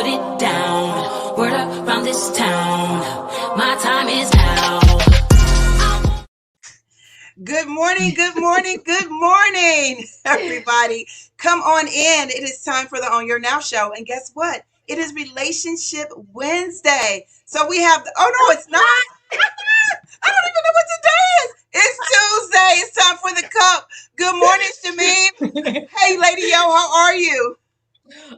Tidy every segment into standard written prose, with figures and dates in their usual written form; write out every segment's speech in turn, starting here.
put it down. Word up around this town. My time is now. Good morning, good morning, good morning, everybody. Come on in. It is time for the On Your Now show. And guess what? It is Relationship Wednesday. So we have, oh no, it's not. I don't even know what today is. It's Tuesday. It's time for the cup. Good morning, Shamim. Hey, Lady Yo, how are you?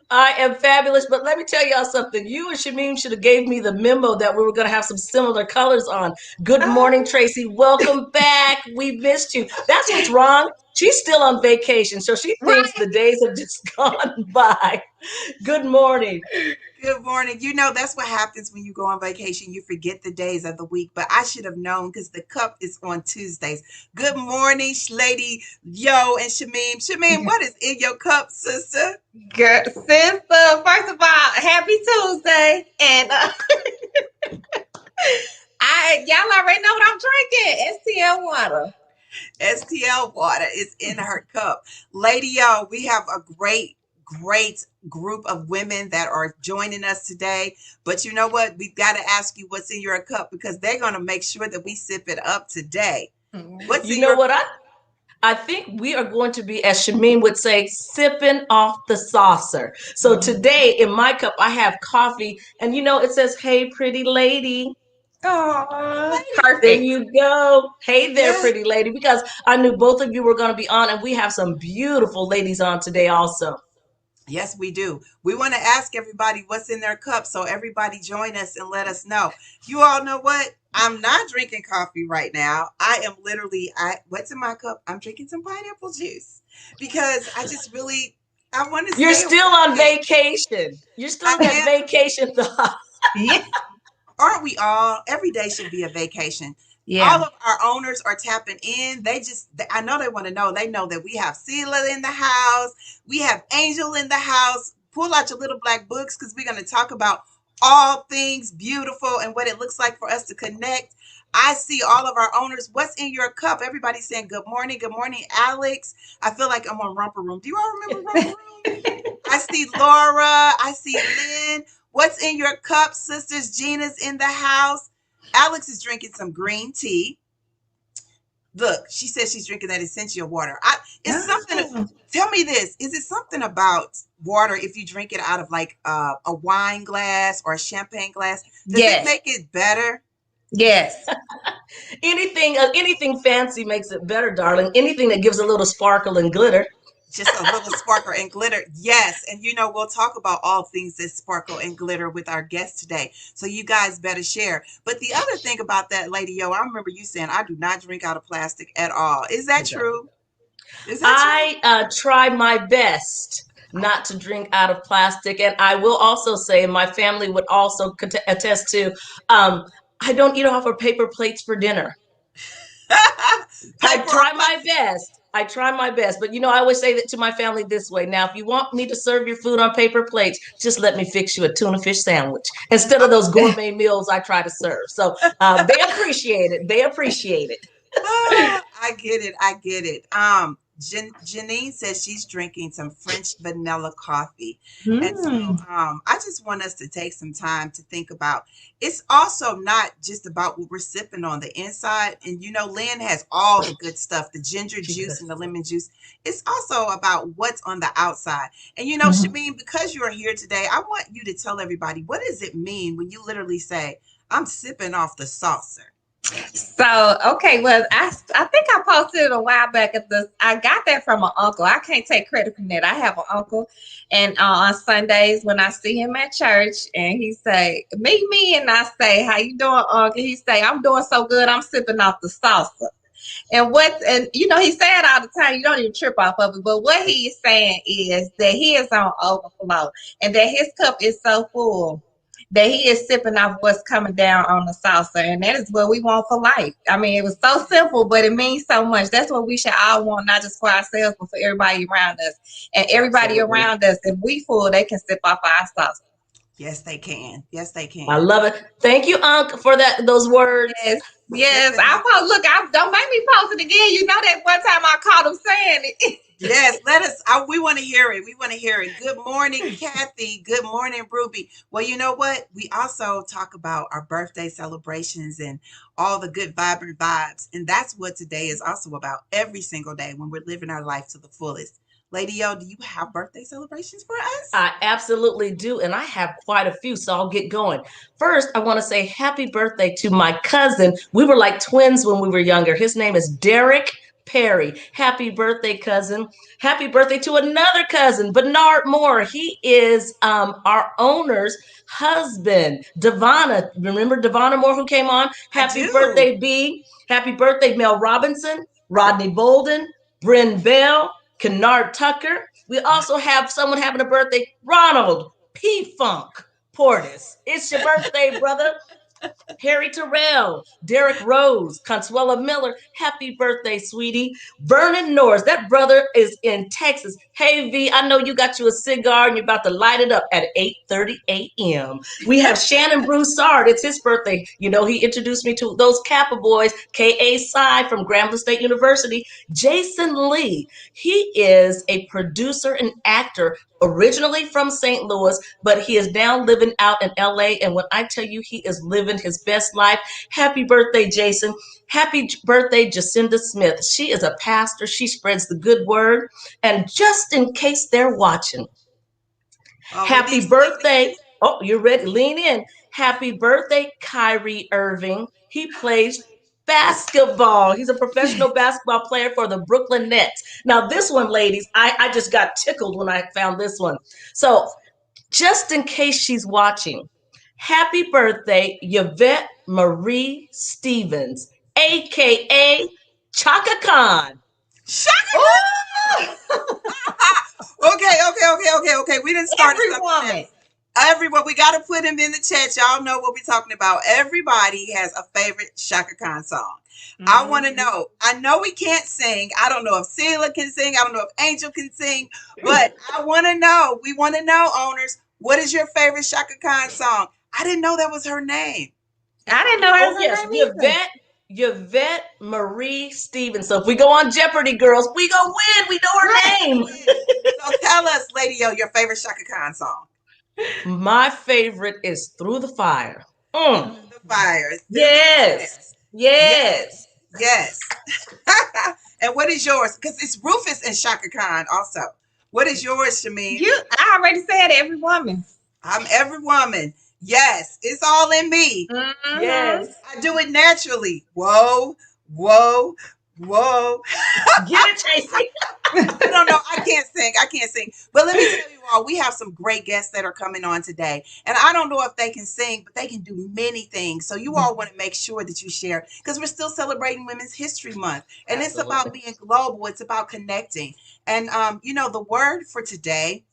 I am fabulous, but let me tell y'all something. You and Shamim should have gave me the memo that we were going to have some similar colors on. Good morning, Tracy. Welcome back. We missed you. That's what's wrong. She's still on vacation, so she thinks the days have just gone by. Good morning. Good morning. You know, that's what happens when you go on vacation. You forget the days of the week, but I should have known because the cup is on Tuesdays. Good morning, Lady Yo and Shamim. Shamim, what is in your cup, sister? Girl, sister, first of all, happy Tuesday. And y'all already know what I'm drinking. STL water. STL water is in her cup. Lady Yo, we have a great group of women that are joining us today. But you know what? We've got to ask you what's in your cup because they're going to make sure that we sip it up today. What's you know what? I think we are going to be, as Shamim would say, sipping off the saucer. So today in my cup, I have coffee. And you know, it says, hey, pretty lady. Oh, perfect. There you go. Hey there, pretty lady, because I knew both of you were going to be on, and we have some beautiful ladies on today also. Yes, we do. We want to ask everybody what's in their cup, so everybody join us and let us know. You all know what? I'm not drinking coffee right now. I am literally, what's in my cup? I'm drinking some pineapple juice because I just really, I want to. You're still on vacation. You're still on that vacation thought. Yeah. Aren't we all? Every day should be a vacation. Yeah. All of our owners are tapping in. I know they want to know. They know that we have Cillah in the house. We have Angel in the house. Pull out your little black books because we're going to talk about all things beautiful and what it looks like for us to connect. I see all of our owners. What's in your cup? Everybody's saying good morning. Good morning, Alex. I feel like I'm on Romper Room. Do you all remember Romper Room? I see Laura. I see Lynn. What's in your cup, sisters? Gina's in the house. Alex is drinking some green tea. Look, she says she's drinking that essential water. Tell me this. Is it something about water if you drink it out of like a wine glass or a champagne glass? Does it make it better? Yes. Anything fancy makes it better, darling. Anything that gives a little sparkle and glitter. Just a little sparkle and glitter. Yes. And you know, we'll talk about all things that sparkle and glitter with our guests today. So you guys better share. But the other thing about that, Lady Yo, I remember you saying, I do not drink out of plastic at all. Is that true? I try my best not to drink out of plastic. And I will also say my family would also attest to, I don't eat off of paper plates for dinner. I try my best, but you know, I always say that to my family this way. Now, if you want me to serve your food on paper plates, just let me fix you a tuna fish sandwich instead of those gourmet meals I try to serve. So they appreciate it. I get it. Janine says she's drinking some French vanilla coffee. And so I just want us to take some time to think about, it's also not just about what we're sipping on the inside. And you know, Lynn has all the good stuff, the ginger juice and the lemon juice. It's also about what's on the outside. And you know, Shameen, because you are here today, I want you to tell everybody, what does it mean when you literally say, I'm sipping off the saucer? So, okay, well, I think I posted it a while back I got that from an uncle. I can't take credit from that. I have an uncle, and on Sundays when I see him at church and he say, meet me, and I say, how you doing, uncle? He say, I'm doing so good, I'm sipping off the salsa. And you know, he say it all the time, you don't even trip off of it, but what he is saying is that he is on overflow and that his cup is so full that he is sipping off what's coming down on the saucer, and that is what we want for life. I mean, it was so simple, but it means so much. That's what we should all want, not just for ourselves, but for everybody around us. And everybody around us, if we full, they can sip off our saucer. Yes, they can. Yes, they can. I love it. Thank you, Unc, for those words. Yes. Don't make me post it again. You know that one time I caught him saying it. Yes, we want to hear it. We want to hear it. Good morning, Kathy. Good morning, Ruby. Well, you know what? We also talk about our birthday celebrations and all the good vibrant vibes. And that's what today is also about every single day when we're living our life to the fullest. Lady O, do you have birthday celebrations for us? I absolutely do. And I have quite a few, so I'll get going. First, I want to say happy birthday to my cousin. We were like twins when we were younger. His name is Derek Perry. Happy birthday, cousin. Happy birthday to another cousin, Bernard Moore. He is our owner's husband, Devonna. Remember Devonna Moore who came on? Happy birthday, B. Happy birthday, Mel Robinson, Rodney Bolden, Bryn Bell, Kennard Tucker. We also have someone having a birthday, Ronald P. Funk Portis. It's your birthday, brother. Harry Terrell, Derek Rose, Consuela Miller. Happy birthday, sweetie. Vernon Norris, that brother is in Texas. Hey, V, I know you got you a cigar and you're about to light it up at 8:30 a.m. We have Shannon Broussard. It's his birthday. You know, he introduced me to those Kappa boys, K.A. Psy from Grambling State University. Jason Lee, he is a producer and actor originally from St. Louis, but he is now living out in LA. And when I tell you he is living his best life, happy birthday, Jason. Happy birthday, Jacinda Smith. She is a pastor. She spreads the good word. And just in case they're watching, happy birthday. Oh, you're ready. Lean in. Happy birthday, Kyrie Irving. He plays basketball. He's a professional basketball player for the Brooklyn Nets. Now, this one, ladies, I just got tickled when I found this one. So, just in case she's watching, happy birthday, Yvette Marie Stevens, a.k.a. Chaka Khan. Chaka Khan! Okay. We didn't start Everyone, we got to put him in the chat. Y'all know what we're talking about. Everybody has a favorite Chaka Khan song. Mm-hmm. I want to know. I know we can't sing. I don't know if Cillah can sing. I don't know if Angel can sing. But I want to know. We want to know, owners, what is your favorite Chaka Khan song? I didn't know that was her name. I didn't know that was her name. Yvette Marie Stevens. So if we go on Jeopardy, girls, we gonna win. We know her name. So tell us, Lady O, your favorite Chaka Khan song. My favorite is Through the Fire. The Fire. Yes. And what is yours? Because it's Rufus and Chaka Khan also. What is yours, Shameen? I already said every woman. I'm every woman. Yes, it's all in me. Mm-hmm. Yes, I do it naturally. Whoa. Get it, Tracy. I don't know. I can't sing. But let me tell you all, we have some great guests that are coming on today. And I don't know if they can sing, but they can do many things. So you all want to make sure that you share, because we're still celebrating Women's History Month. And Absolutely. It's about being global. It's about connecting. And, the word for today,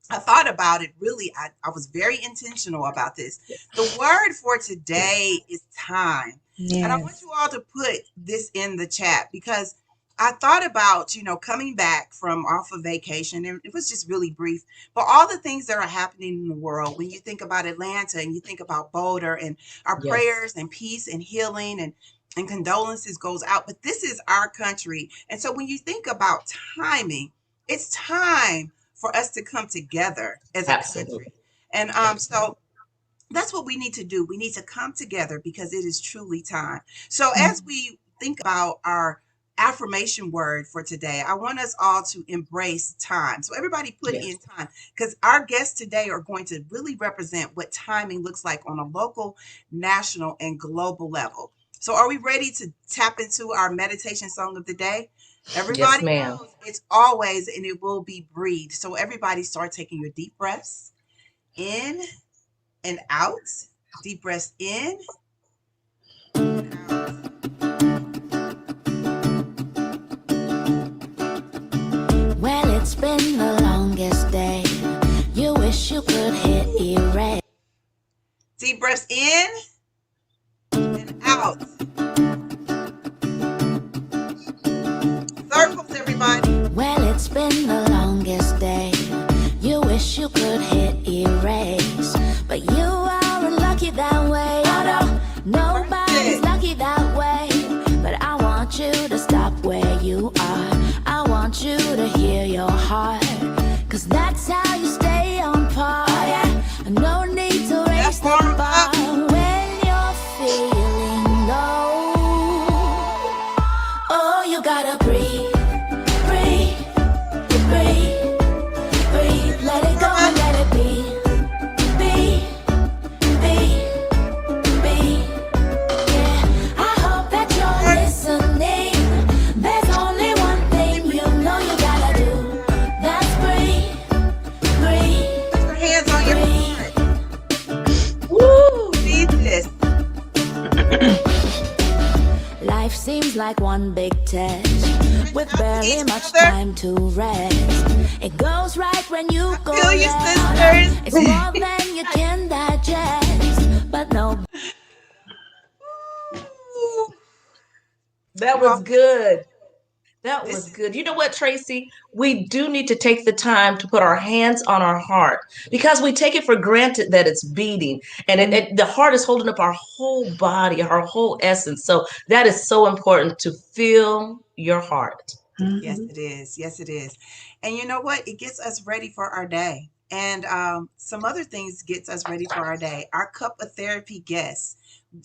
I thought about it really. I was very intentional about this. The word for today is time. Yes. And I want you all to put this in the chat, because I thought about, coming back from off of vacation, and it was just really brief, but all the things that are happening in the world, when you think about Atlanta and you think about Boulder, and our prayers and peace and healing and condolences goes out. But this is our country. And so when you think about timing, it's time for us to come together as a country. And so that's what we need to do. We need to come together because it is truly time. So as we think about our affirmation word for today, I want us all to embrace time. So everybody put in time, because our guests today are going to really represent what timing looks like on a local, national, and global level. So are we ready to tap into our meditation song of the day? Everybody knows it's always and it will be breathe. So everybody start taking your deep breaths in and out. Deep breaths in and out. Well, it's been the longest day. You wish you could hit erase. Deep breaths in and out. Circles, everybody. Well, it's been the longest day. You wish you could hit erase, but you aren't lucky that way. Oh, no, nobody's lucky that way. But I want you to stop where you are. I want you to hear seems like one big test with barely much time to rest. It goes right when you go feel you, left. sisters. It's more than you can digest, but no. That You was all, good. That this was is good. You know what, Tracie? We do need to take the time to put our hands on our heart because we take it for granted that it's beating and the heart is holding up our whole body, our whole essence. So that is so important to feel your heart. yes, it is. Yes, it is. And you know what? It gets us ready for our day. And some other things gets us ready for our day. Our cup of therapy guest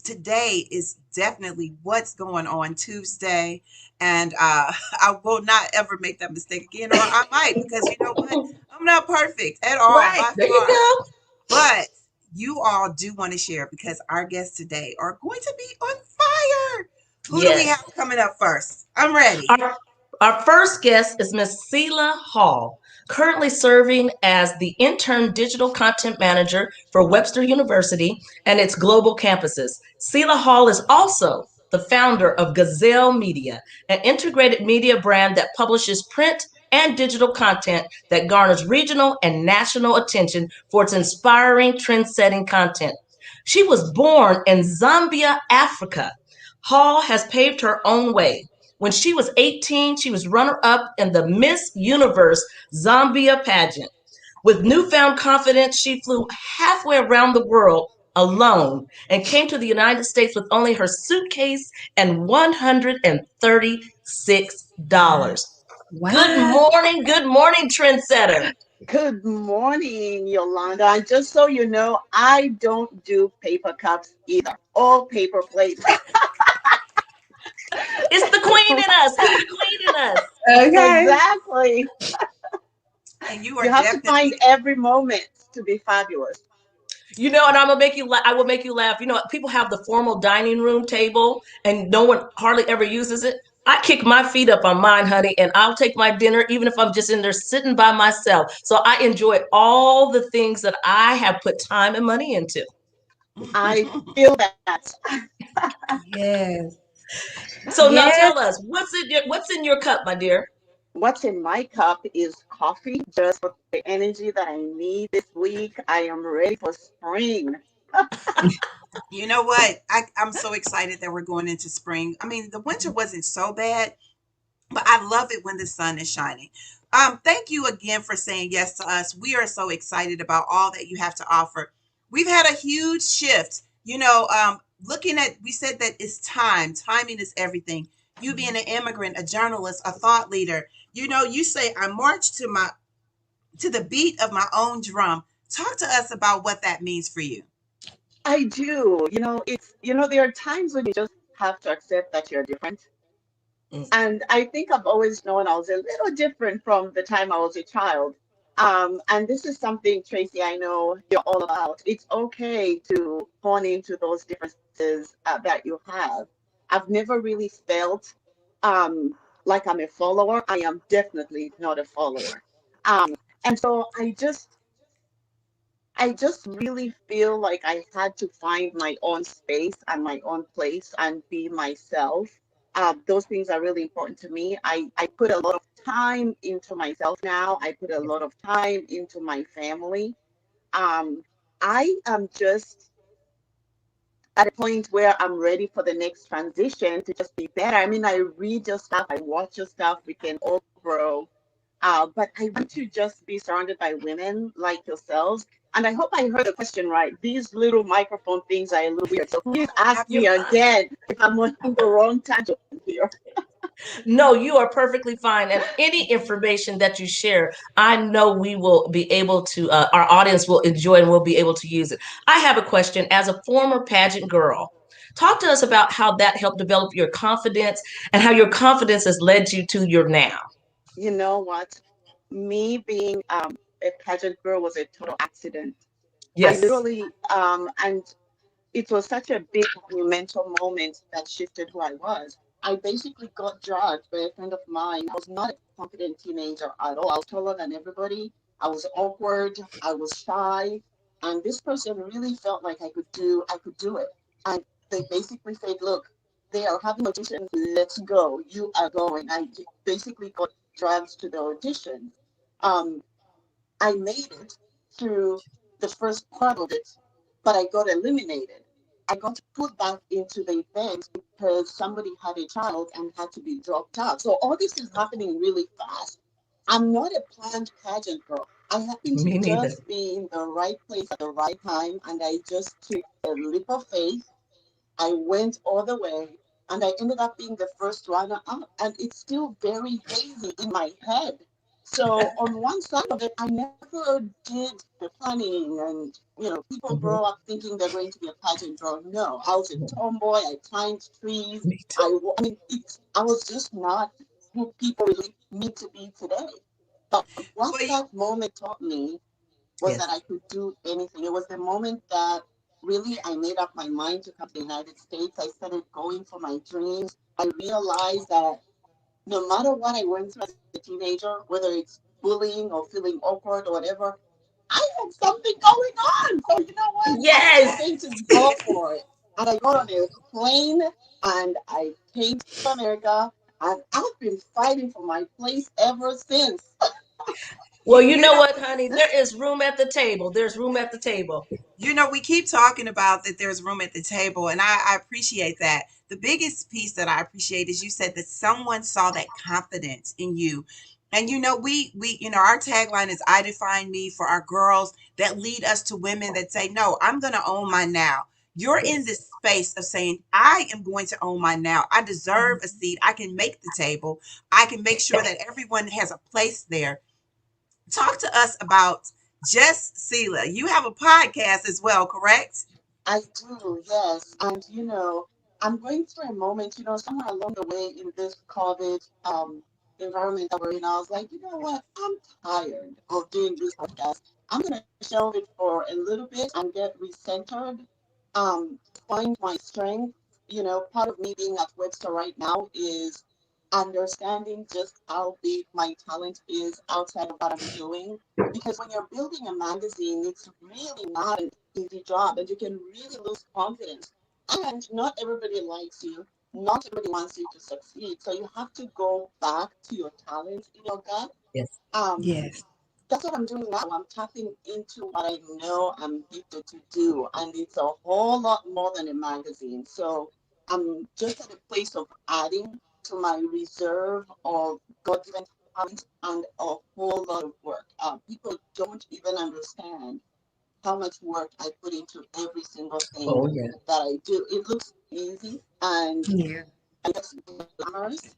today is definitely what's going on Tuesday. And I will not ever make that mistake again, or I might, because you know what? I'm not perfect at all Right. by There you far. go. But you all do want to share because our guests today are going to be on fire. Who do we Yes. have coming up first? I'm ready. Our, our first guest is Miss Cillah Hall, currently serving as the intern digital content manager for Webster University and its global campuses. Cillah Hall is also the founder of Gazelle Media, an integrated media brand that publishes print and digital content that garners regional and national attention for its inspiring, trend-setting content. She was born in Zambia, Africa. Hall has paved her own way. When she was 18, she was runner up in the Miss Universe Zambia pageant. With newfound confidence, she flew halfway around the world alone and came to the United States with only her suitcase and $136. Wow. Good morning, trendsetter. Good morning, Yolanda. And just so you know, I don't do paper cups either. All paper plates. It's the queen in us. It's the queen in us. Okay. Exactly. And you are You have to find definitely, every moment to be fabulous. You know, and I'm gonna make you. I will make you laugh. You know, people have the formal dining room table, and no one hardly ever uses it. I kick my feet up on mine, honey, and I'll take my dinner even if I'm just in there sitting by myself. So I enjoy all the things that I have put time and money into. I feel that. Yes. So now Yes. tell us what's in your cup, my dear. What's in my cup is coffee, just for the energy that I need this week. I am ready for spring. you know what? I'm so excited that we're going into spring. I mean, the winter wasn't so bad, but I love it when the sun is shining. Thank you again for saying yes to us. We are so excited about all that you have to offer. We've had a huge shift. Looking at, we said that it's time. Timing is everything. You being an immigrant, a journalist, a thought leader. You say I march to the beat of my own drum. Talk to us about what that means for you. I do. There are times when you just have to accept that you're different. Mm. And I think I've always known I was a little different from the time I was a child. And this is something, Tracie, I know you're all about. It's okay to hone into those differences that you have. I've never really felt like I'm a follower. I am definitely not a follower. And so I just really feel like I had to find my own space and my own place and be myself. Those things are really important to me. I put a lot of time into myself now. I put a lot of time into my family. Um, I am just at a point where I'm ready for the next transition to just be better. I mean, I read your stuff, I watch your stuff, we can all grow. But I want to just be surrounded by women like yourselves. And I hope I heard the question right. These little microphone things are a little weird. So please ask You're me fine. again if I'm on the wrong tangent here. No, you are perfectly fine. And any information that you share, I know we will be able to, our audience will enjoy and will be able to use it. I have a question. As a former pageant girl, talk to us about how that helped develop your confidence and how your confidence has led you to your now. You know what? Me being a pageant girl was a total accident. I Yes. literally, and it was such a big monumental moment that shifted who I was. I basically got judged by a friend of mine. I was not a confident teenager at all. I was taller than everybody. I was awkward. I was shy. And this person really felt like I could do it. And they basically said, look, they are having auditions. Let's go. You are going. I basically got dragged to the audition. Um, I made it through the first part of it, but I got eliminated. I got put back into the event because somebody had a child and had to be dropped out. So all this is happening really fast. I'm not a planned pageant girl. I happen to Me neither. just be in the right place at the right time, and I just took a leap of faith. I went all the way, and I ended up being the first runner up, and it's still very hazy in my head. So on one side of it, I never did the planning, and people Mhm. grow up thinking they're going to be a pageant girl. No, I was a tomboy. I climbed trees. Me too. I mean, I was just not who people really need to be today. But what Well, that moment taught me was that Yes. I could do anything. It was the moment that really I made up my mind to come to the United States. I started going for my dreams. I realized that no matter what I went through as a teenager, whether it's bullying or feeling awkward or whatever, I had something going on. So you know what? I'm Yes. just going to go for it. And I got on a plane and I came to America, and I've been fighting for my place ever since. Well, you you know know, what, honey? There is room at the table. There's room at the table. we keep talking about that there's room at the table, and I appreciate that. The biggest piece that I appreciate is you said that someone saw that confidence in you. And our tagline is I define me for our girls that lead us to women that say, no, I'm going to own my now. You're in Yes. this space of saying, I am going to own my now. I deserve a seat. I can make the table. I can make sure that everyone has a place there. Talk to us about just Cillah. You have a podcast as well, correct? I do, yes. And I'm going through a moment, somewhere along the way in this COVID environment that we're in. I was like, you know what? I'm tired of doing this podcast. I'm gonna shelve it for a little bit and get recentered, find my strength. Part of me being at Webster right now is understanding just how big my talent is outside of what I'm doing. Because when you're building a magazine, it's really not an easy job, and you can really lose confidence. And not everybody likes you. Not everybody wants you to succeed. So you have to go back to your talent in your gut. Yes. Um, Yes. that's what I'm doing now. I'm tapping into what I know I'm gifted to do, and it's a whole lot more than a magazine. So I'm just at a place of adding to my reserve of God-given talent and a whole lot of work. People don't even understand how much work I put into every single thing Oh, yeah. that I do. It looks easy and Yeah. I guess glamorous,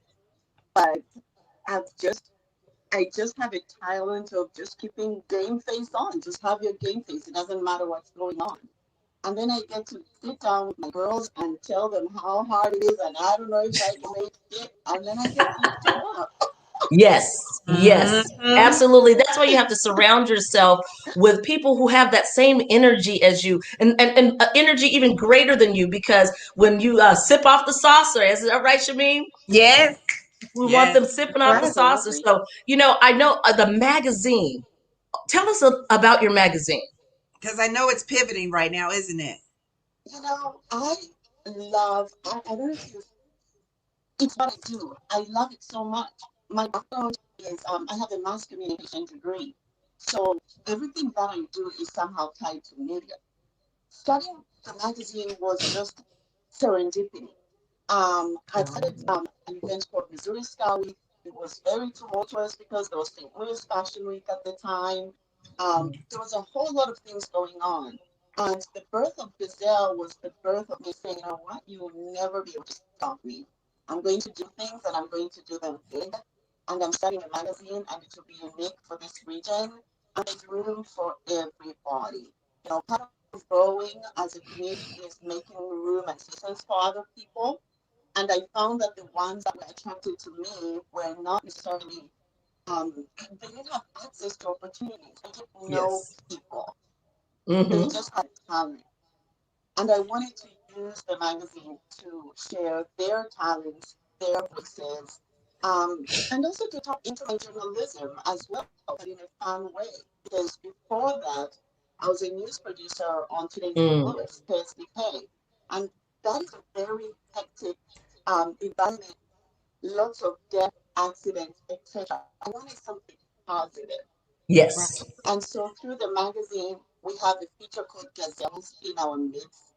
but I've just I just have a talent of just keeping game face on. Just have your game face. It doesn't matter what's going on. And then I get to sit down with my girls and tell them how hard it is, and I don't know if I can make it. And then I get lifted up. Yes, yes, Mm-hmm. absolutely. That's why you have to surround yourself with people who have that same energy as you, and energy even greater than you. Because when you sip off the saucer, is that right, Shameen? Yes. We want them Yes. sipping off the Right. saucer. Absolutely. So I know the magazine. Tell us about your magazine. Because I know it's pivoting right now, isn't it? I love, I don't know if you, it's what I do. I love it so much. My background is, I have a mass communication degree. So everything that I do is somehow tied to media. Starting the magazine was just serendipity. I started an event called Missouri Star Week. It was very tumultuous because there was St. Louis Fashion Week at the time. There was a whole lot of things going on. And the birth of Gazelle was the birth of me saying, you know what, you will never be able to stop me. I'm going to do things and I'm going to do them big. And I'm starting a magazine and it will be unique for this region. And there's room for everybody. Part of growing as a community is making room and spaces for other people. And I found that the ones that were attracted to me were not necessarily, they didn't have access to opportunities. They didn't know Yes. people. They Mm-hmm. just had talent. And I wanted to use the magazine to share their talents, their voices, and also to tap into my journalism as well, but in a fun way. Because before that, I was a news producer on Today's St. Mm. Louis, KSDK, and that is a very hectic environment, lots of death, accidents, etc. I wanted something positive. Yes. Right. And so through the magazine, we have a feature called Gazelles in our midst.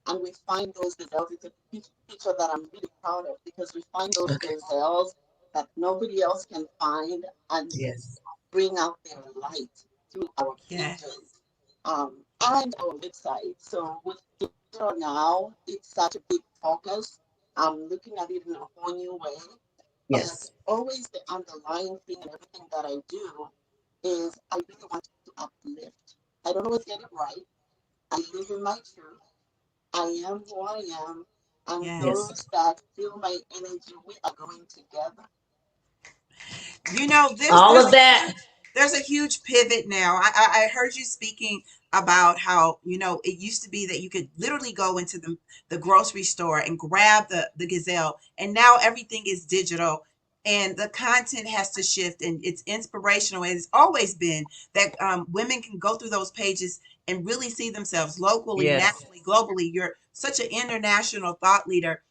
And we find those gazelles. It's a feature that I'm really proud of because we find those Okay. gazelles that nobody else can find and Yes. bring out their light through our Yes. pages and our website. So with digital now, it's such a big focus. I'm looking at it in a whole new way. But Yes. always the underlying thing in everything that I do is I really want to uplift. I don't always get it right. I live in my truth. I am who I am. And Yes. Yes. those that feel my energy, we are going together. You know, there's All there's of a that. there's a huge pivot now. I heard you speaking about how, it used to be that you could literally go into the grocery store and grab the gazelle, and now everything is digital, and the content has to shift, and it's inspirational. And it's always been that women can go through those pages and really see themselves locally, Yes. nationally, globally. You're such an international thought leader.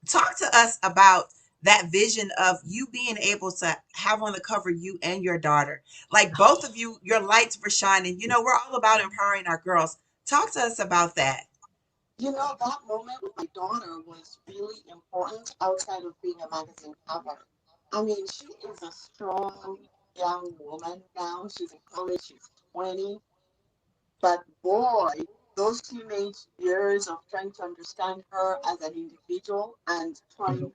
Talk to us about that vision of you being able to have on the cover you and your daughter. Like both of you, your lights were shining. We're all about empowering our girls. Talk to us about that. That moment with my daughter was really important outside of being a magazine cover. I mean, she is a strong young woman now. She's in college, she's 20. But boy, those teenage years of trying to understand her as an individual and Mhm. trying,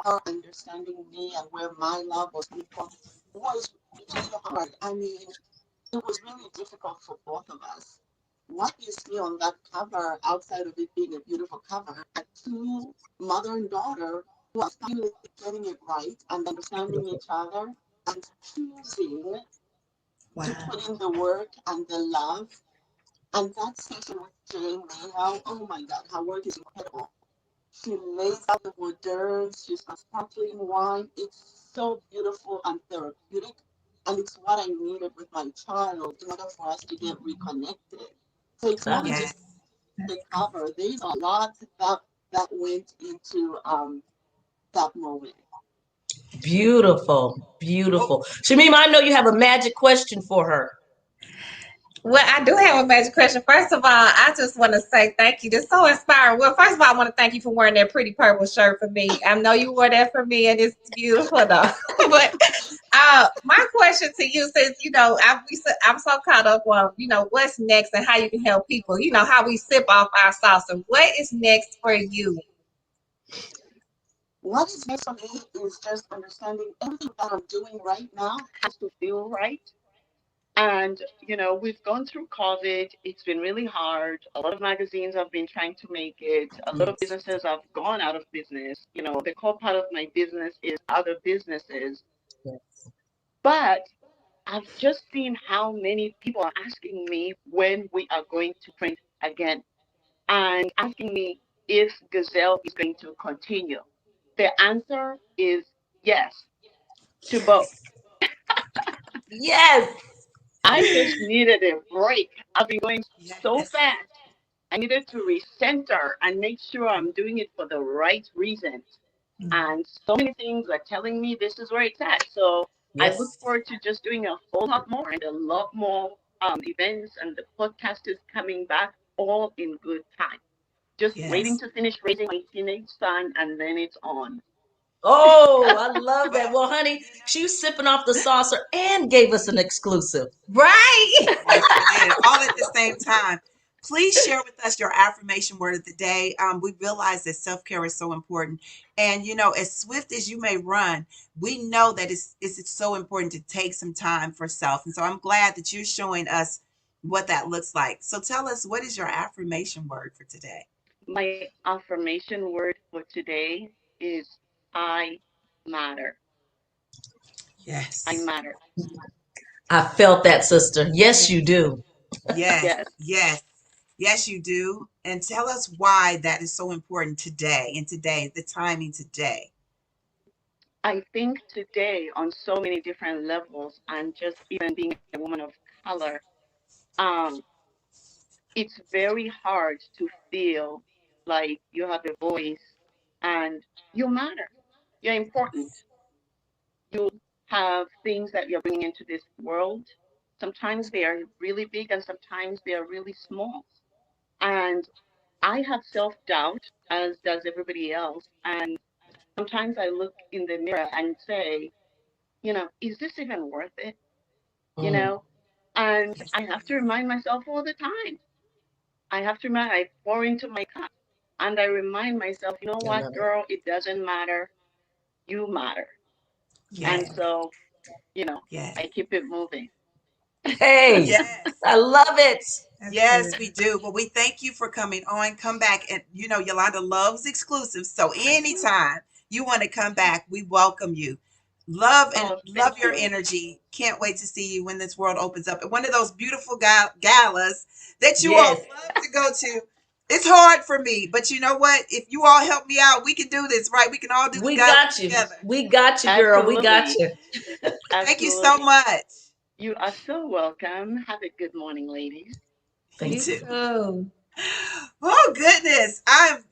her understanding me and where my love was coming from was really hard. I mean, it was really difficult for both of us. What you see on that cover, outside of it being a beautiful cover, are two mother and daughter who are finally getting it right and understanding Beautiful. each other and choosing to Wow. put in the work and the love. And that session with Jane Mayhow, oh my God, her work is incredible. She lays out the hors d'oeuvres, she's got sparkling wine. It's so beautiful and therapeutic. And it's what I needed with my child in order for us to get reconnected. So it's more than Uh, Yes. just the cover. There's a lot that went into that moment. Beautiful. Oh, Beautiful. Shamima, I know you have a magic question for her. Well, I do have a major question. First of all, I just want to say thank you. That's so inspiring. Well, first of all, I want to thank you for wearing that pretty purple shirt for me. I know you wore that for me, and it's beautiful though. But my question to you, since I'm so caught up on what's next and how you can help people. You know how we sip off our salsa. What is next for you? What is next for me is just understanding everything that I'm doing right now has to feel right. And, we've gone through COVID. It's been really hard. A lot of magazines have been trying to make it. A lot of Yes. businesses have gone out of business. The core part of my business is other businesses. Yes. But I've just seen how many people are asking me when we are going to print again and asking me if Gazelle is going to continue. The answer is yes to both. Yes. I just needed a break. I've been going so yes. fast. I needed to recenter and make sure I'm doing it for the right reasons. And so many things are telling me this is where it's at. So I look Yes. forward to just doing a whole lot more and a lot more events, and the podcast is coming back all in good time. Just waiting Yes. to finish raising my teenage son, and then it's on. Oh, I love that. Well, honey, she was sipping off the saucer and gave us an exclusive. Right. Yes, you did. All at the same time. Please share with us your affirmation word of the day. We realize that self care is so important, and as swift as you may run, we know that it's so important to take some time for self. And so I'm glad that you're showing us what that looks like. So tell us, what is your affirmation word for today? My affirmation word for today is I matter. I Yes. matter. I felt that, sister. Yes, you do. Yes. Yes. Yes. Yes, you do. And tell us why that is so important today, and today, the timing today. I think today, on so many different levels, and just even being a woman of color, um, it's very hard to feel like you have a voice and you matter. You're important. You have things that you're bringing into this world. Sometimes they are really big and sometimes they are really small. And I have self-doubt, as does everybody else. And sometimes I look in the mirror and say, is this even worth it? You Mm, know, and I have to remind myself all the time. I pour into my cup and I remind myself, you know I what, love it. girl, it doesn't matter. You matter. And Yes. so, Yes. I keep it moving. Hey, Yes. I love it. That's Yes, good. we do. Well, we thank you for coming on. Come back. And Yolanda loves exclusives. So anytime you want to come back, we welcome you. Love and Oh, love thank your you. energy. Can't wait to see you when this world opens up. And one of those beautiful galas that you all Yes, love to go to. It's hard for me, but you know what? If you all help me out, we can do this, right? We can all do the we gala got you. together. We got you, girl. We got Absolutely. you. Thank you so Absolutely. much. You are so welcome. Have a good morning, ladies. You Thank You you. too. too. Oh goodness. I'm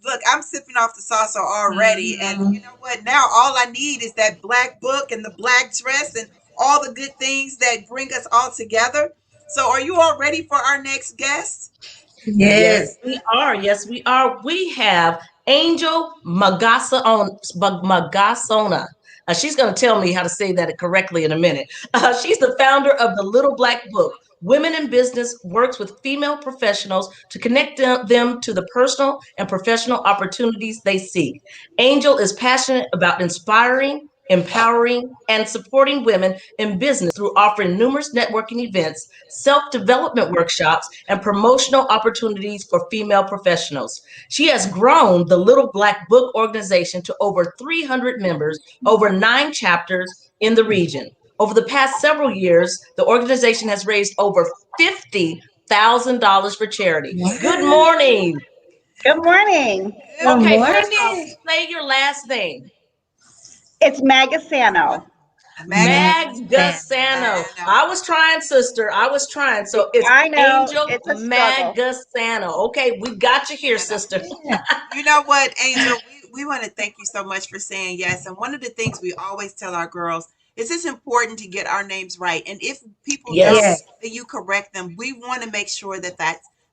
sipping off the salsa already. And Mhm. you know what? Now all I need is that black book and the black dress and all the good things that bring us all together. So are you all ready for our next guest? Yes, Yes. we are. Yes, we are. We have Angel Magasona. She's going to tell me how to say that correctly in a minute. She's the founder of the Little Black Book. Women in Business works with female professionals to connect them to the personal and professional opportunities they seek. Angel is passionate about inspiring, empowering, and supporting women in business through offering numerous networking events, self development workshops, and promotional opportunities for female professionals. She has grown the Little Black Book organization to over 300 members, over 9 chapters in the region. Over the past several years, the organization has raised over $50,000 for charity. Good Wow. morning. Good morning. Good Good Okay, first off, morning. say your last name. It's Magasano. Magazine. Magasano. I was trying, sister. I was trying. So it's I know Angel it's a struggle. Magasano. Okay, we got you here, sister. Yeah. You know what, Angel? We want to thank you so much for saying yes. And one of the things we always tell our girls is it's important to get our names right. And if people don't, Yeah. Yes. that you correct them, we want to make sure that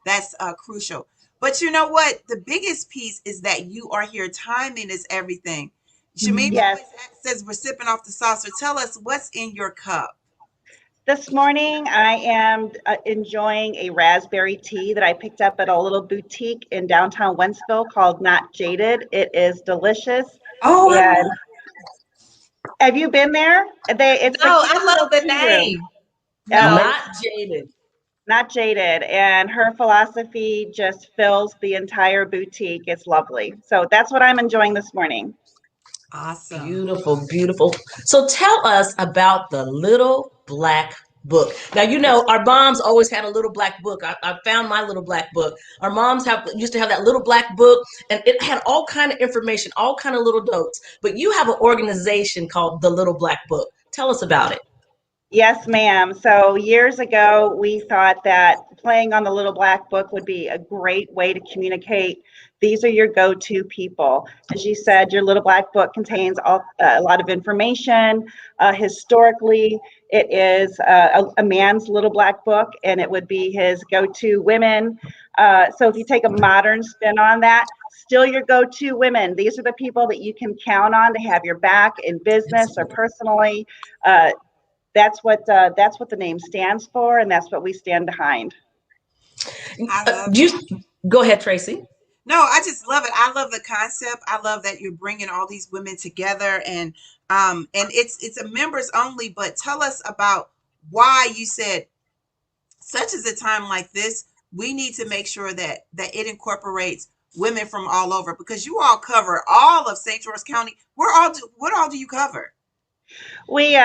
that's crucial. But you know what? The biggest piece is that you are here. Timing is everything. Shameen Mhm. Yes. always says we're sipping off the saucer. Tell us what's in your cup. This morning I am enjoying a raspberry tea that I picked up at a little boutique in downtown Wentzville called Not Jaded. It is delicious. Oh, I And love. have you been there? It's a No, cute I little love the tea room. name. Oh, No. Not it's jaded. Not Jaded. And her philosophy just fills the entire boutique. It's lovely. So that's what I'm enjoying this morning. Awesome. Beautiful, beautiful. So tell us about the Little Black Book. Now, our moms always had a little black book. I found my little black book. Our moms used to have that little black book, and it had all kind of information, all kind of little notes. But you have an organization called the Little Black Book. Tell us about it. Yes, ma'am. So years ago, we thought that playing on the Little Black Book would be a great way to communicate. These are your go-to people. As you said, your Little Black Book contains a lot of information. Historically, it is a man's Little Black Book, and it would be his go-to women. So if you take a modern spin on that, still your go-to women. These are the people that you can count on to have your back in business or personally. Uh, that's what the name stands for, and that's what we stand behind. I love it. You go ahead, Tracy. No, I just love it. I love the concept. I love that you're bringing all these women together, and it's a members only. But tell us about why you said such as a time like this, we need to make sure that it incorporates women from all over because you all cover all of St. George County. What all do you cover? We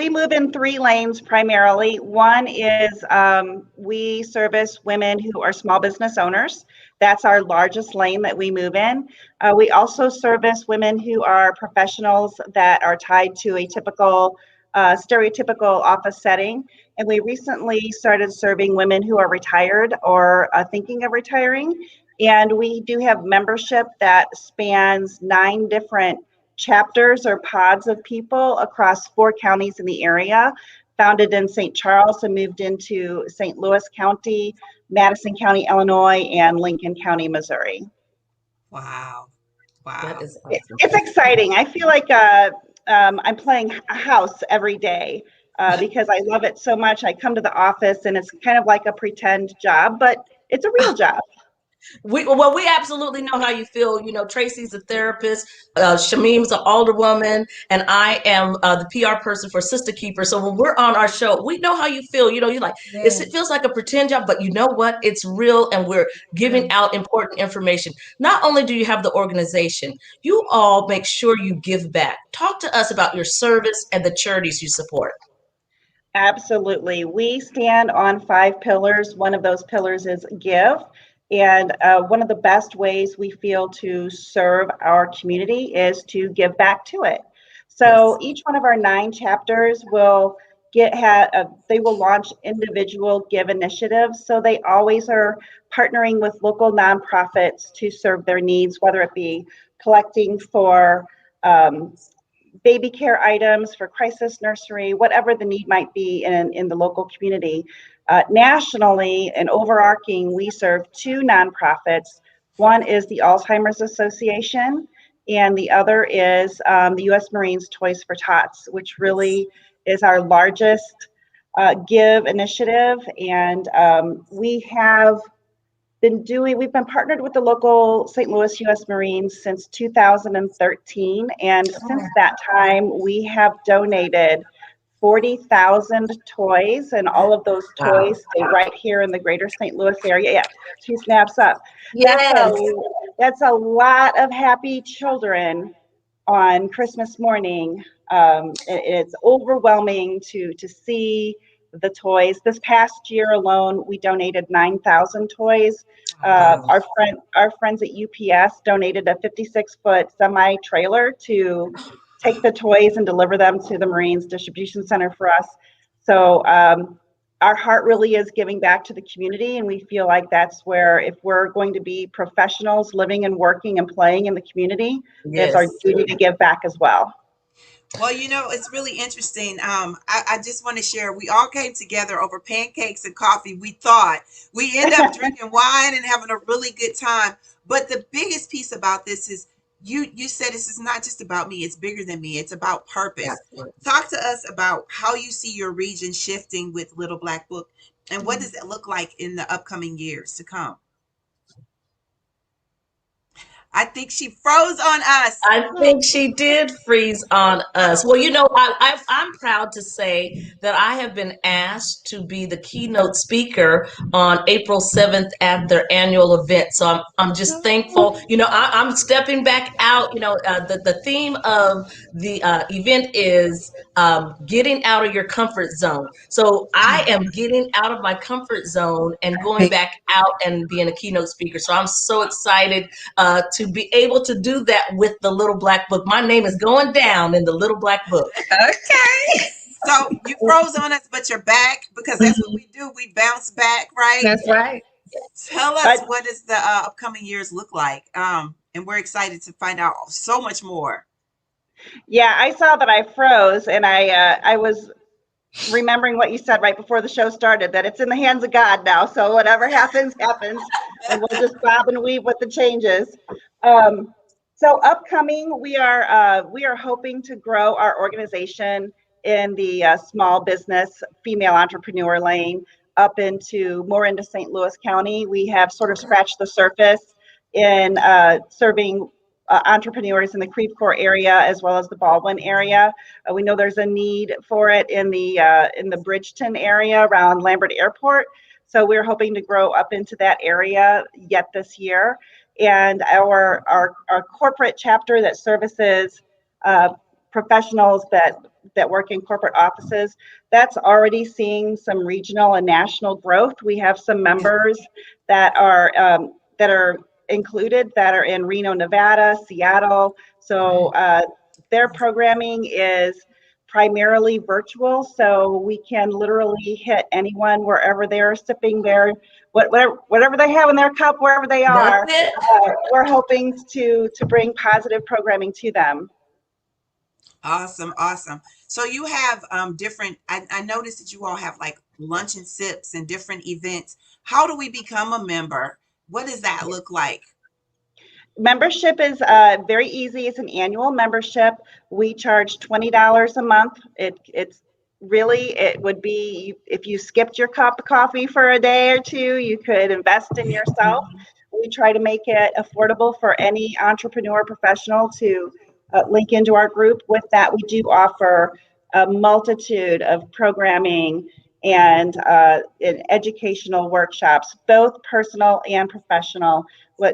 move in 3 lanes primarily. One is we service women who are small business owners. That's our largest lane that we move in. We also service women who are professionals that are tied to a typical stereotypical office setting. And we recently started serving women who are retired or thinking of retiring. And we do have membership that spans 9 different chapters or pods of people across 4 counties in the area, founded in St. Charles and moved into St. Louis County, Madison County, Illinois, and Lincoln County, Missouri. Wow. That Wow. is awesome. It's exciting. I feel like I'm playing a house every day because I love it so much. I come to the office and it's kind of like a pretend job, but it's a real job. We absolutely know how you feel. You know, Tracie's a therapist, Shamim's an alderwoman, and I am the PR person for Sister Keeper. So when we're on our show, we know how you feel. You know, you're like, it feels like a pretend job, but you know what? It's real, and we're giving out important information. Not only do you have the organization, you all make sure you give back. Talk to us about your service and the charities you support. Absolutely. We stand on 5 pillars. One of those pillars is give. And one of the best ways we feel to serve our community is to give back to it. So each one of our 9 chapters will they will launch individual give initiatives. So they always are partnering with local nonprofits to serve their needs, whether it be collecting for baby care items, for crisis nursery, whatever the need might be in the local community. Nationally and overarching, we serve 2 nonprofits. One is the Alzheimer's Association, and the other is the U.S. Marines Toys for Tots, which really is our largest give initiative. And we've been partnered with the local St. Louis U.S. Marines since 2013. And since that time, we have donated 40,000 toys, and all of those toys stay right here in the greater St. Louis area. Yeah, she snaps up. Yes. That's a lot of happy children on Christmas morning. It's overwhelming to see the toys. This past year alone, we donated 9,000 toys. Our friends at UPS donated a 56-foot semi trailer to take the toys and deliver them to the Marines Distribution Center for us. So our heart really is giving back to the community, and we feel like that's where, if we're going to be professionals living and working and playing in the community, it's our duty to give back as well. Well, you know, it's really interesting. I just want to share, we all came together over pancakes and coffee. We ended up drinking wine and having a really good time. But the biggest piece about this is you said this is not just about me. It's bigger than me. It's about purpose. Talk to us about how you see your region shifting with Little Black Book, and what does it look like in the upcoming years to come? I think she froze on us. I think she did freeze on us. Well, you know, I'm proud to say that I have been asked to be the keynote speaker on April 7th at their annual event. So I'm just thankful. You know, I'm stepping back out. You know, the theme of the event is getting out of your comfort zone. So I am getting out of my comfort zone and going back out and being a keynote speaker. So I'm so excited to be able to do that with the Little Black Book. My name is going down in the Little Black Book. Okay. So you froze on us, but you're back, because that's what we do. We bounce back, right? That's right. Tell us, what does the upcoming years look like? And we're excited to find out so much more. Yeah, I saw that I froze, and I was remembering what you said right before the show started, that it's in the hands of God now. So whatever happens, happens, and we'll just bob and weave with the changes. So upcoming, we are hoping to grow our organization in the small business female entrepreneur lane up more into St. Louis County. We have sort of scratched the surface in serving entrepreneurs in the Creve Coeur area as well as the Baldwin area. We know there's a need for it in the Bridgeton area around Lambert Airport. So we're hoping to grow up into that area yet this year. And our corporate chapter that services professionals that work in corporate offices, that's already seeing some regional and national growth. We have some members that are included that are in Reno, Nevada, Seattle. So their programming is primarily virtual, so we can literally hit anyone wherever they're sipping their whatever they have in their cup, wherever they are. That's it. We're hoping to bring positive programming to them. Awesome, awesome. So you have different, I noticed that you all have like lunch and sips and different events. How do we become a member? What does that look like? Membership is very easy. It's an annual membership. We charge $20 a month. It's really, it would be, if you skipped your cup of coffee for a day or two, you could invest in yourself. We try to make it affordable for any entrepreneur professional to link into our group. With that, we do offer a multitude of programming and educational workshops, both personal and professional.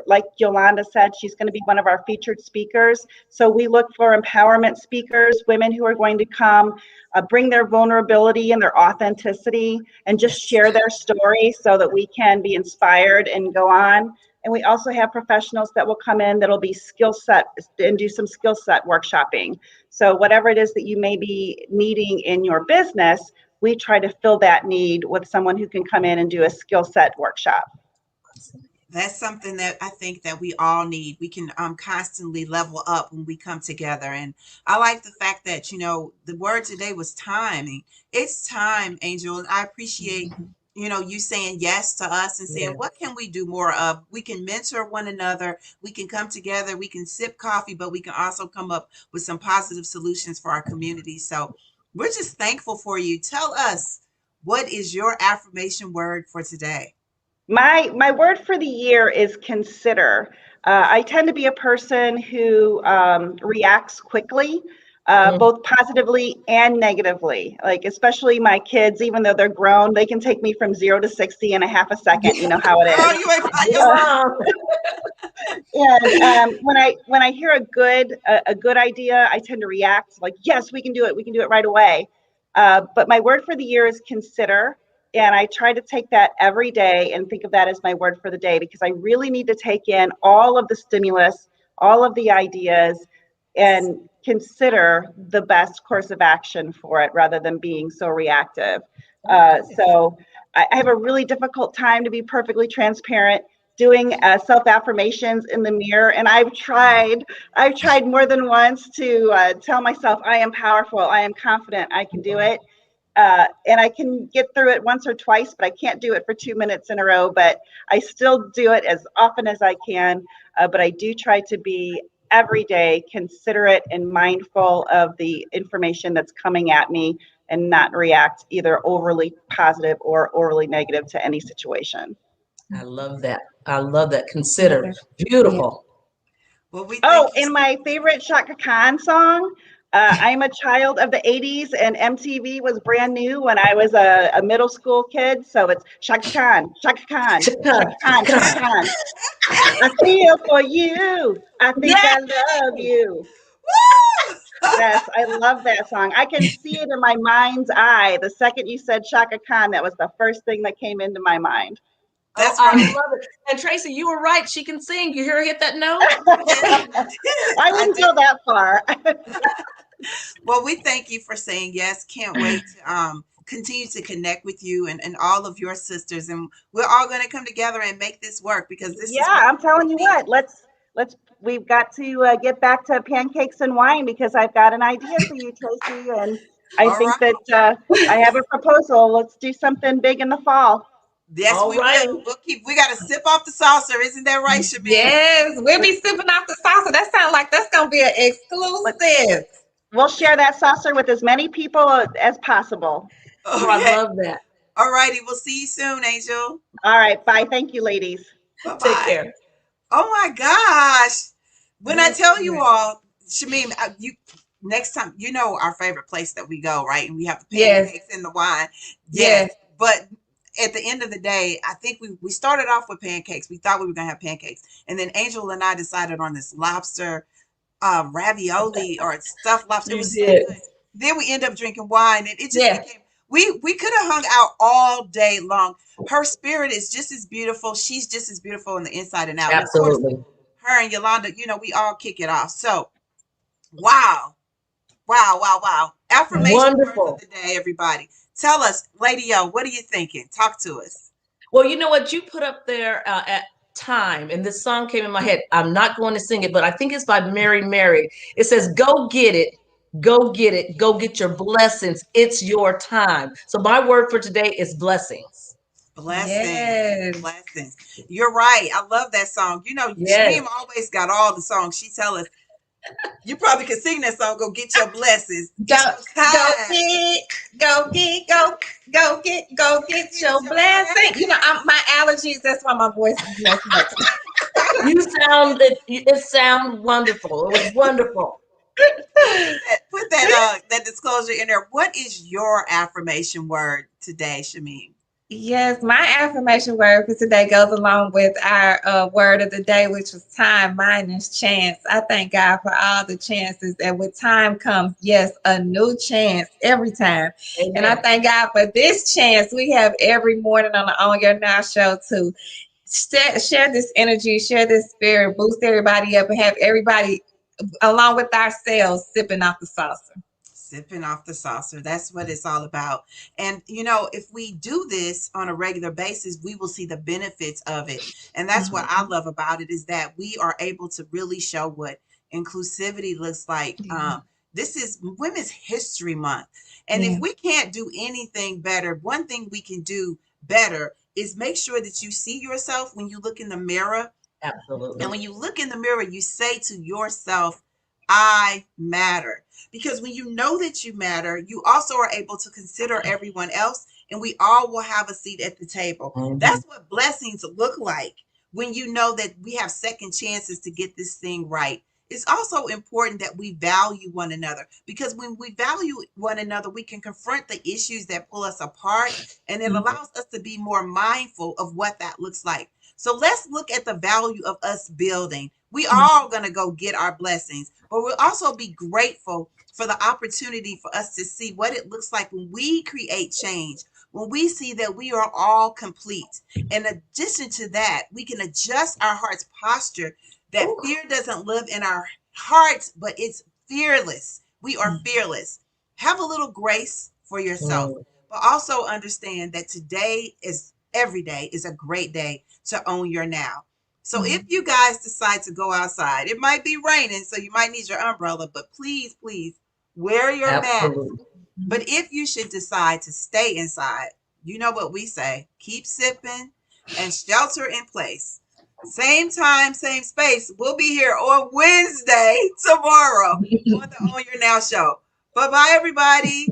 Like Yolanda said, she's going to be one of our featured speakers. So we look for empowerment speakers, women who are going to come bring their vulnerability and their authenticity and just share their story so that we can be inspired and go on. And we also have professionals that will come in that'll be skill set and do some skill set workshopping. So whatever it is that you may be needing in your business, we try to fill that need with someone who can come in and do a skill set workshop. That's something that I think that we all need. We can constantly level up when we come together. And I like the fact that, you know, the word today was timing. It's time, Angel. And I appreciate, you know, you saying yes to us and saying, what can we do more of? We can mentor one another. We can come together. We can sip coffee, but we can also come up with some positive solutions for our community. So we're just thankful for you. Tell us, what is your affirmation word for today? My word for the year is consider. I tend to be a person who reacts quickly, both positively and negatively. Like, especially my kids, even though they're grown, they can take me from 0 to 60 in a half a second. You know how it is. Oh, you ain't by yourself. And when I hear a good idea, I tend to react like, yes, we can do it. We can do it right away. But my word for the year is consider. And I try to take that every day and think of that as my word for the day, because I really need to take in all of the stimulus, all of the ideas, and consider the best course of action for it rather than being so reactive. So I have a really difficult time, to be perfectly transparent, doing self-affirmations in the mirror. And I've tried more than once to tell myself I am powerful, I am confident, I can do it. And I can get through it once or twice, but I can't do it for 2 minutes in a row. But I still do it as often as I can. But I do try to be every day considerate and mindful of the information that's coming at me and not react either overly positive or overly negative to any situation. I love that. I love that. Consider. Beautiful. Well, and my favorite Shaka Khan song. I'm a child of the 80s, and MTV was brand new when I was a middle school kid. So it's Shaka Khan, Shaka Khan, Shaka Khan, Shaka Khan. I feel for you. I think I love you. Yes, I love that song. I can see it in my mind's eye. The second you said Shaka Khan, that was the first thing that came into my mind. That's right. I love it. And Tracie, you were right. She can sing. You hear her hit that note? I wouldn't go that far. Well, we thank you for saying yes. Can't wait to continue to connect with you and all of your sisters. And we're all going to come together and make this work, because this is I'm telling you what, we've got to get back to pancakes and wine, because I've got an idea for you, Tracie. And I think that I have a proposal. Let's do something big in the fall. Yes, we will. We got to sip off the saucer. Isn't that right, Shameen? Yes, we'll be sipping off the saucer. That sounds like that's going to be an exclusive. We'll share that saucer with as many people as possible. Okay. Oh, I love that. All righty. We'll see you soon, Angel. All right. Bye. Thank you, ladies. Bye-bye. Take care. Oh, my gosh. When I tell you all, Shameen, next time, you know our favorite place that we go, right? And we have the pancakes and the wine. Yes. But at the end of the day, I think we started off with pancakes. We thought we were going to have pancakes. And then Angel and I decided on this lobster ravioli or stuffed lobster. It was so good. Then we end up drinking wine, and it just became, we could have hung out all day long. Her spirit is just as beautiful. She's just as beautiful on the inside and out. Absolutely. And of course, her and Yolanda, you know, we all kick it off. So, wow. Affirmation words of Wonderful. the day, everybody. Tell us, Lady O, what are you thinking? Talk to us. Well, you know what you put up there at time, and this song came in my head. I'm not going to sing it, but I think it's by Mary Mary. It says, "Go get it, go get it, go get your blessings. It's your time." So my word for today is blessings. Blessings. Yes. Blessings. You're right. I love that song. You know, Yes. Shamim always got all the songs. She tell us, you probably could sing that song, go get your blessings. Go, It's your go time. get, go get, go get your blessing. You know, my allergies. That's why my voice is messing up. It sound wonderful. It was wonderful. Put that disclosure in there. What is your affirmation word today, Shamim? Yes, my affirmation word for today goes along with our word of the day, which was time minus chance. I thank God for all the chances. And with time comes, yes, a new chance every time. And I Amen. thank God for this chance we have every morning on the On Your Now show to share this energy, share this spirit, boost everybody up, and have everybody, along with ourselves, sipping off the saucer. Sipping off the saucer. That's what it's all about. And, you know, if we do this on a regular basis, we will see the benefits of it. And that's what I love about it, is that we are able to really show what inclusivity looks like. This is Women's History Month. And if Yeah. we can't do anything better, one thing we can do better is make sure that you see yourself when you look in the mirror. Absolutely. And when you look in the mirror, you say to yourself, I matter. Because when you know that you matter, you also are able to consider everyone else, and we all will have a seat at the table. That's what blessings look like when you know that we have second chances to get this thing right. It's also important that we value one another, because when we value one another, we can confront the issues that pull us apart, and it allows us to be more mindful of what that looks like. So let's look at the value of us building. We all going to go get our blessings, but we'll also be grateful for the opportunity for us to see what it looks like when we create change, when we see that we are all complete. In addition to that, we can adjust our heart's posture, that fear doesn't live in our hearts, but it's fearless. We are fearless. Have a little grace for yourself, but also understand that today is every day is a great day to own your now. So if you guys decide to go outside, it might be raining, so you might need your umbrella, but please, please wear your mask. Absolutely. But if you should decide to stay inside, you know what we say: keep sipping and shelter in place. Same time, same space. We'll be here on Wednesday tomorrow on the On Your Now show. Bye bye, everybody.